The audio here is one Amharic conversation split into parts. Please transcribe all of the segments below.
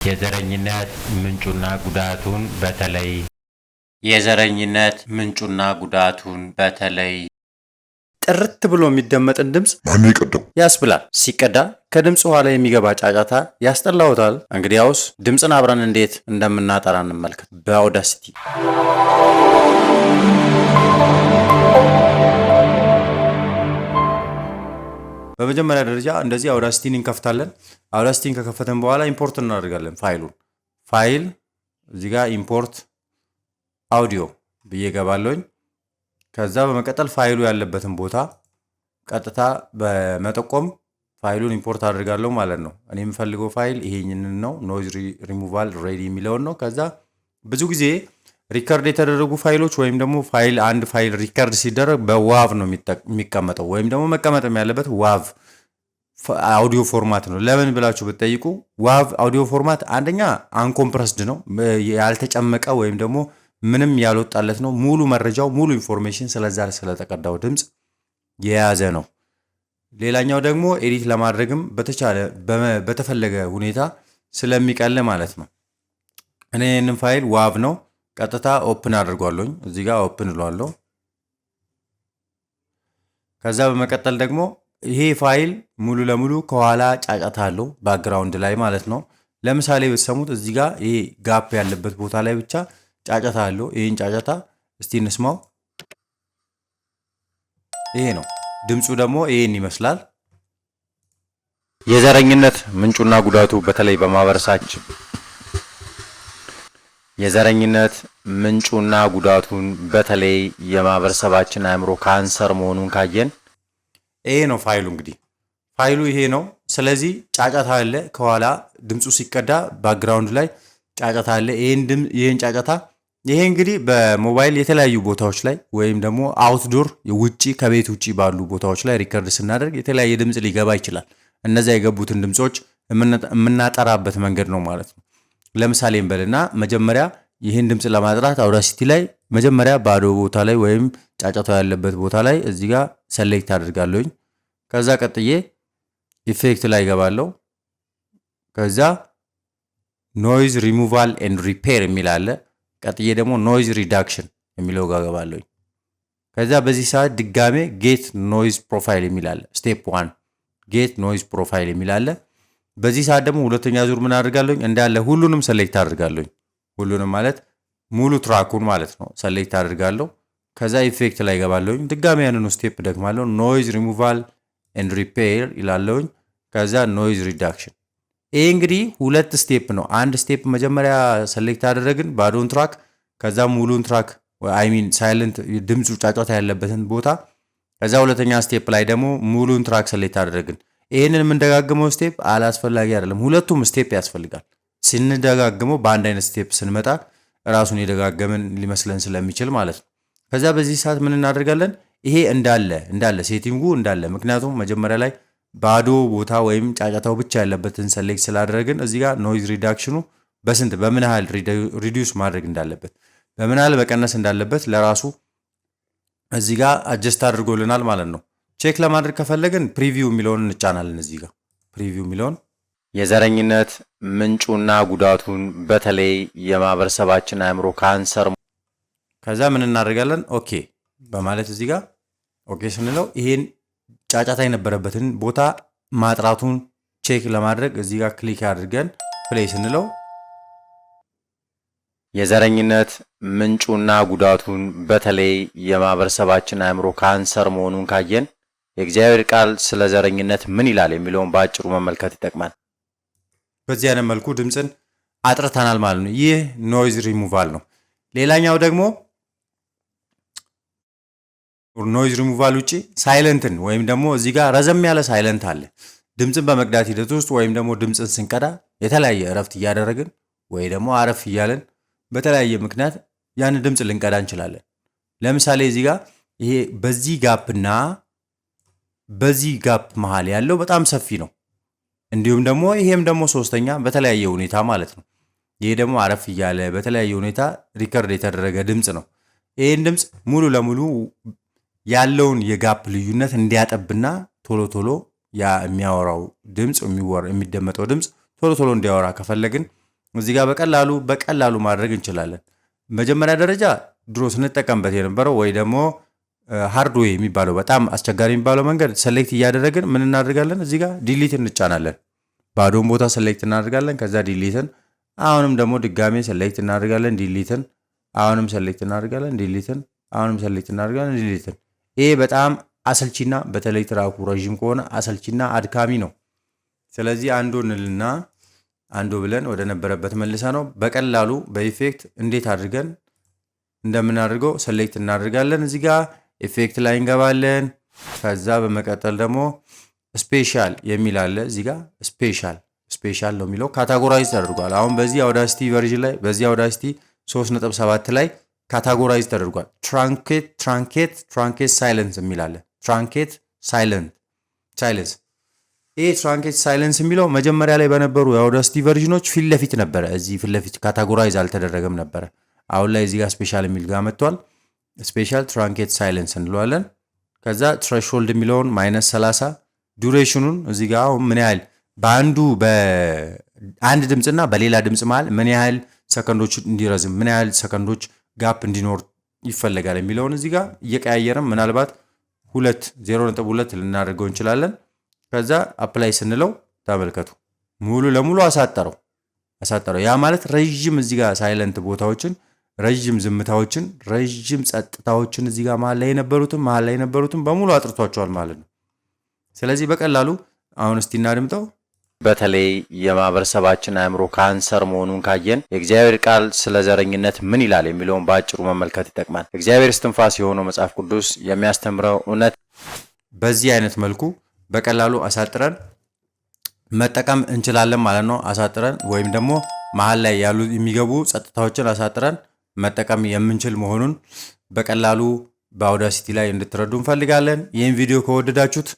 የዘረኝነት ምንጩና ጉዳቱን በተለይ ጥርት ብሎ የሚደመጥን ድምጽ ማን ይቀደው ያስብላል። ሲቀዳ ከድምጽ ኋላ የሚገባ ጫጫታ ያስጠላውታል። እንግዲያውስ ድምጽን አብረን እንዴት እንደምናጠራ እንመልከት በአውዳሲቲ። በመጀመሪያ ደረጃ እንደዚህ አውዳሲቲን እንከፍታለን። አውዳሲቲን ከከፈተን በኋላ ኢምፖርት እናደርጋለን ፋይል እዚህ ጋር ኢምፖርት አውዲዮ ብዬ ገባለሁኝ። ከዛ በመቀጠል ፋይሉ ያለበትን ቦታ ቀጥታ በመጠቆም ፋይሉን ኢምፖርት አድርጋለሁ ማለት ነው። እኔ የምፈልገው ፋይል ይሄንን ነው፣ ኖይዝ ሪሙቫል ሬዲ የሚለውን ነው። ከዛ ብዙ ጊዜ ሪከርድ የተደረጉ ፋይሎች ወይም ደግሞ አንድ ፋይል ሪከርድ ሲደረግ በዋቭ ነው የሚቀመጠው፣ ወይም ደግሞ መቀመጥም ያለበት ዋቭ አውዲዮ ፎርማት ነው። ለምን ብላችሁ ብትጠይቁ ዋቭ አውዲዮ ፎርማት አንደኛ አንኮምፕረስድ ነው፣ ያልተጨመቀ ወይም ደግሞ ምንም ያልወጣለት ነው። ሙሉ መረጃው ሙሉ ኢንፎርሜሽን ስለዛ ስለተቀዳው ድምጽ የያዘ ነው። ሌላኛው ደግሞ ኤዲት ለማድረግም በተፈለገ ሁኔታ ስለሚቀል ማለት ነው። እኔ ይህንን ፋይል ዋቭ ነው ቀጥታ ኦፕን አድርጓለሁኝ። እዚህ ጋር ኦፕን እለዋለሁ። ከዛ በመቀጠል ደግሞ ይሄ ፋይል ሙሉ ለሙሉ ከኋላ ጫጫታ አለው ባክግራውንድ ላይ ማለት ነው። ለምሳሌ ብትሰሙት እዚህ ጋር ይሄ ጋፕ ያለበት ቦታ ላይ ብቻ ጫጫታ አለው። ይሄን ጫጫታ እስቲ እንስማው። ይሄ ነው ድምጹ፣ ደግሞ ይሄን ይመስላል። የዘረኝነት ምንጩና ጉዳቱ በተለይ በማህበረሰባችን በተለይ የማህበረሰባችን አእምሮ ካንሰር መሆኑን ካየን ይሄ ነው ፋይሉ። እንግዲህ ፋይሉ ይሄ ነው። ስለዚህ ጫጫታ አለ ከኋላ ድምጹ ሲቀዳ ባክግራውንድ ላይ ጫጫታ አለ። ይሄን ጫጫታ ይሄ እንግዲህ በሞባይል የተለያዩ ቦታዎች ላይ ወይም ደግሞ አውትዶር ውጪ ከቤት ውጪ ባሉ ቦታዎች ላይ ሪከርድ ስናደርግ የተለያየ ድምጽ ሊገባ ይችላል። እነዚያ የገቡትን ድምጾች የምናጠራበት መንገድ ነው ማለት ነው። ለምሳሌ እንበልና መጀመሪያ ይህን ድምጽ ለማጥራት አውዳሲቲ ላይ መጀመሪያ ባዶ ቦታ ላይ ወይም ጫጫታው ያለበት ቦታ ላይ እዚህ ጋር ሰሌክት አድርጋለሁኝ። ከዛ ቀጥዬ ኢፌክት ላይ ገባለሁ። ከዛ ኖይዝ ሪሙቫል ኤንድ ሪፔር የሚል አለ። ቀጥዬ ደግሞ ኖይዝ ሪዳክሽን የሚለው ጋር ገባለሁኝ። ከዛ በዚህ ሰዓት ድጋሜ ጌት ኖይዝ ፕሮፋይል የሚል አለ። ስቴፕ 1 ጌት ኖይዝ ፕሮፋይል የሚል አለ። በዚህ ሰዓት ደግሞ ሁለተኛ ዙር ምን አድርጋለሁኝ? እንዳለ ሁሉንም ሰሌክት አድርጋለሁኝ። ሁሉንም ማለት ሙሉ ትራኩን ማለት ነው ሰሌክት አድርጋለሁ። ከዛ ኢፌክት ላይ ገባለሁኝ። ድጋሜ ያንኑ ስቴፕ ደግማለሁ። ኖይዝ ሪሙቫል ኤንድ ሪፔር ይላለሁኝ። ከዛ ኖይዝ ሪዳክሽን። ይሄ እንግዲህ ሁለት ስቴፕ ነው። አንድ ስቴፕ መጀመሪያ ሰሌክት አደረግን ባዶን ትራክ፣ ከዛ ሙሉን ትራክ ሳይለንት ድምፁ ጫጫታ ያለበትን ቦታ። ከዛ ሁለተኛ ስቴፕ ላይ ደግሞ ሙሉን ትራክ ሰሌክት አደረግን። ይሄንን የምንደጋግመው ስቴፕ አላስፈላጊ አይደለም። ሁለቱም ስቴፕ ያስፈልጋል። ስንደጋግመው በአንድ አይነት ስቴፕ ስንመጣ ራሱን የደጋገምን ሊመስለን ስለሚችል ማለት ነው። ከዛ በዚህ ሰዓት ምን እናደርጋለን? ይሄ እንዳለ ሴቲንጉ እንዳለ፣ ምክንያቱም መጀመሪያ ላይ ባዶ ቦታ ወይም ጫጫታው ብቻ ያለበትን ሰሌክት ስላደረግን እዚህ ጋር ኖይዝ ሪዳክሽኑ በምን ያህል ሪዲዩስ ማድረግ እንዳለበት በምን ያህል መቀነስ እንዳለበት ለራሱ እዚህ ጋር አጀስት አድርጎልናል ማለት ነው። ቼክ ለማድረግ ከፈለግን ፕሪቪው የሚለውን እንጫናለን። እዚህ ጋር ፕሪቪው የሚለውን የዘረኝነት ምንጩና ጉዳቱን በተለይ የማህበረሰባችን አእምሮ ካንሰር። ከዛ ምን እናደርጋለን? ኦኬ በማለት እዚህ ጋር ኦኬ ስንለው ይሄን ጫጫታ የነበረበትን ቦታ ማጥራቱን ቼክ ለማድረግ እዚህ ጋር ክሊክ አድርገን ፕሌይ ስንለው የዘረኝነት ምንጩና ጉዳቱን በተለይ የማህበረሰባችን አእምሮ ካንሰር መሆኑን ካየን የእግዚአብሔር ቃል ስለ ዘረኝነት ምን ይላል የሚለውን በአጭሩ መመልከት ይጠቅማል። በዚህ አይነት መልኩ ድምፅን አጥርተናል ማለት ነው። ይህ ኖይዝ ሪሙቫል ነው። ሌላኛው ደግሞ ኖይዝ ሪሙቫል ውጪ ሳይለንትን ወይም ደግሞ እዚህ ጋር ረዘም ያለ ሳይለንት አለ። ድምፅን በመቅዳት ሂደት ውስጥ ወይም ደግሞ ድምፅን ስንቀዳ የተለያየ እረፍት እያደረግን ወይ ደግሞ አረፍ እያለን በተለያየ ምክንያት ያን ድምፅ ልንቀዳ እንችላለን። ለምሳሌ እዚህ ጋር ይሄ በዚህ ጋፕና በዚህ ጋፕ መሃል ያለው በጣም ሰፊ ነው። እንዲሁም ደግሞ ይሄም ደግሞ ሶስተኛ በተለያየ ሁኔታ ማለት ነው። ይሄ ደግሞ አረፍ እያለ በተለያየ ሁኔታ ሪከርድ የተደረገ ድምፅ ነው። ይሄን ድምፅ ሙሉ ለሙሉ ያለውን የጋፕ ልዩነት እንዲያጠብና ቶሎ ቶሎ ያ የሚያወራው ድምፅ የሚደመጠው ድምፅ ቶሎ ቶሎ እንዲያወራ ከፈለግን እዚህ ጋር በቀላሉ ማድረግ እንችላለን። መጀመሪያ ደረጃ ድሮ ስንጠቀምበት የነበረው ወይ ደግሞ ሃርድዌይ የሚባለው በጣም አስቸጋሪ የሚባለው መንገድ ሰሌክት እያደረግን ምን እናደርጋለን? እዚህ ጋር ዲሊት እንጫናለን። ባዶን ቦታ ሰሌክት እናደርጋለን። ከዛ ዲሊትን፣ አሁንም ደግሞ ድጋሜ ሰሌክት እናደርጋለን። ዲሊትን፣ አሁንም ሰሌክት እናደርጋለን። ዲሊትን፣ አሁንም ሰሌክት እናደርጋለን። ዲሊትን። ይሄ በጣም አሰልቺና በተለይ ትራኩ ረዥም ከሆነ አሰልቺና አድካሚ ነው። ስለዚህ አንዱ እንልና አንዱ ብለን ወደ ነበረበት መልሰ ነው በቀላሉ በኢፌክት እንዴት አድርገን እንደምናደርገው ሰሌክት እናደርጋለን። እዚህ ጋር ኢፌክት ላይ እንገባለን። ከዛ በመቀጠል ደግሞ ስፔሻል የሚል አለ። እዚህ ጋር ስፔሻል ነው የሚለው ካታጎራይዝ ተደርጓል። አሁን በዚህ አውዳሲቲ ቨርዥን ላይ በዚህ አውዳሲቲ 3.7 ላይ ካታጎራይዝ ተደርጓል። ትራንኬት ሳይለንስ የሚል አለ። ትራንኬት ሳይለንስ። ይሄ ትራንኬት ሳይለንስ የሚለው መጀመሪያ ላይ በነበሩ የአውዳሲቲ ቨርዥኖች ፊት ለፊት ነበረ። እዚህ ፊት ለፊት ካታጎራይዝ አልተደረገም ነበረ። አሁን ላይ እዚህ ጋር ስፔሻል የሚል ጋር መጥቷል። ስፔሻል ትራንኬት ሳይለንስ እንለዋለን። ከዛ ትሬሽሆልድ የሚለውን -30 ዱሬሽኑን እዚህ ጋር አሁን ምን ያህል በአንድ ድምፅና በሌላ ድምፅ መሃል ምን ያህል ሰከንዶች እንዲረዝም ምን ያህል ሰከንዶች ጋፕ እንዲኖር ይፈለጋል የሚለውን እዚህ ጋር እየቀያየረም ምናልባት 0.2 ልናደርገው እንችላለን። ከዛ አፕላይ ስንለው ተመልከቱ ሙሉ ለሙሉ አሳጠረው። ያ ማለት ረዥም እዚህ ጋር ሳይለንት ቦታዎችን፣ ረዥም ዝምታዎችን፣ ረዥም ጸጥታዎችን እዚህ ጋር መሃል ላይ የነበሩትን በሙሉ አጥርቷቸዋል ማለት ነው። ስለዚህ በቀላሉ አሁን እስቲ እናድምጠው። በተለይ የማህበረሰባችን አእምሮ ካንሰር መሆኑን ካየን የእግዚአብሔር ቃል ስለ ዘረኝነት ምን ይላል የሚለውን በአጭሩ መመልከት ይጠቅማል። እግዚአብሔር እስትንፋስ የሆነው መጽሐፍ ቅዱስ የሚያስተምረው እውነት በዚህ አይነት መልኩ በቀላሉ አሳጥረን መጠቀም እንችላለን ማለት ነው። አሳጥረን ወይም ደግሞ መሃል ላይ ያሉ የሚገቡ ጸጥታዎችን አሳጥረን መጠቀም የምንችል መሆኑን በቀላሉ በአውዳሲቲ ላይ እንድትረዱ እንፈልጋለን። ይህን ቪዲዮ ከወደዳችሁት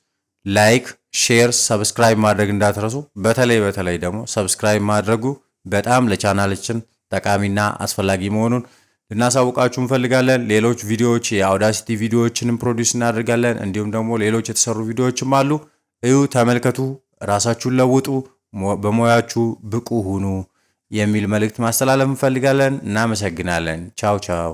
ላይክ፣ ሼር፣ ሰብስክራይብ ማድረግ እንዳትረሱ። በተለይ ደግሞ ሰብስክራይብ ማድረጉ በጣም ለቻናላችን ጠቃሚና አስፈላጊ መሆኑን ልናሳውቃችሁ እንፈልጋለን። ሌሎች ቪዲዮዎች የአውዳሲቲ ቪዲዮዎችንም ፕሮዲውስ እናደርጋለን። እንዲሁም ደግሞ ሌሎች የተሰሩ ቪዲዮዎችም አሉ። እዩ፣ ተመልከቱ፣ ራሳችሁን ለውጡ፣ በሙያችሁ ብቁ ሁኑ የሚል መልእክት ማስተላለፍ እንፈልጋለን። እናመሰግናለን። ቻው ቻው።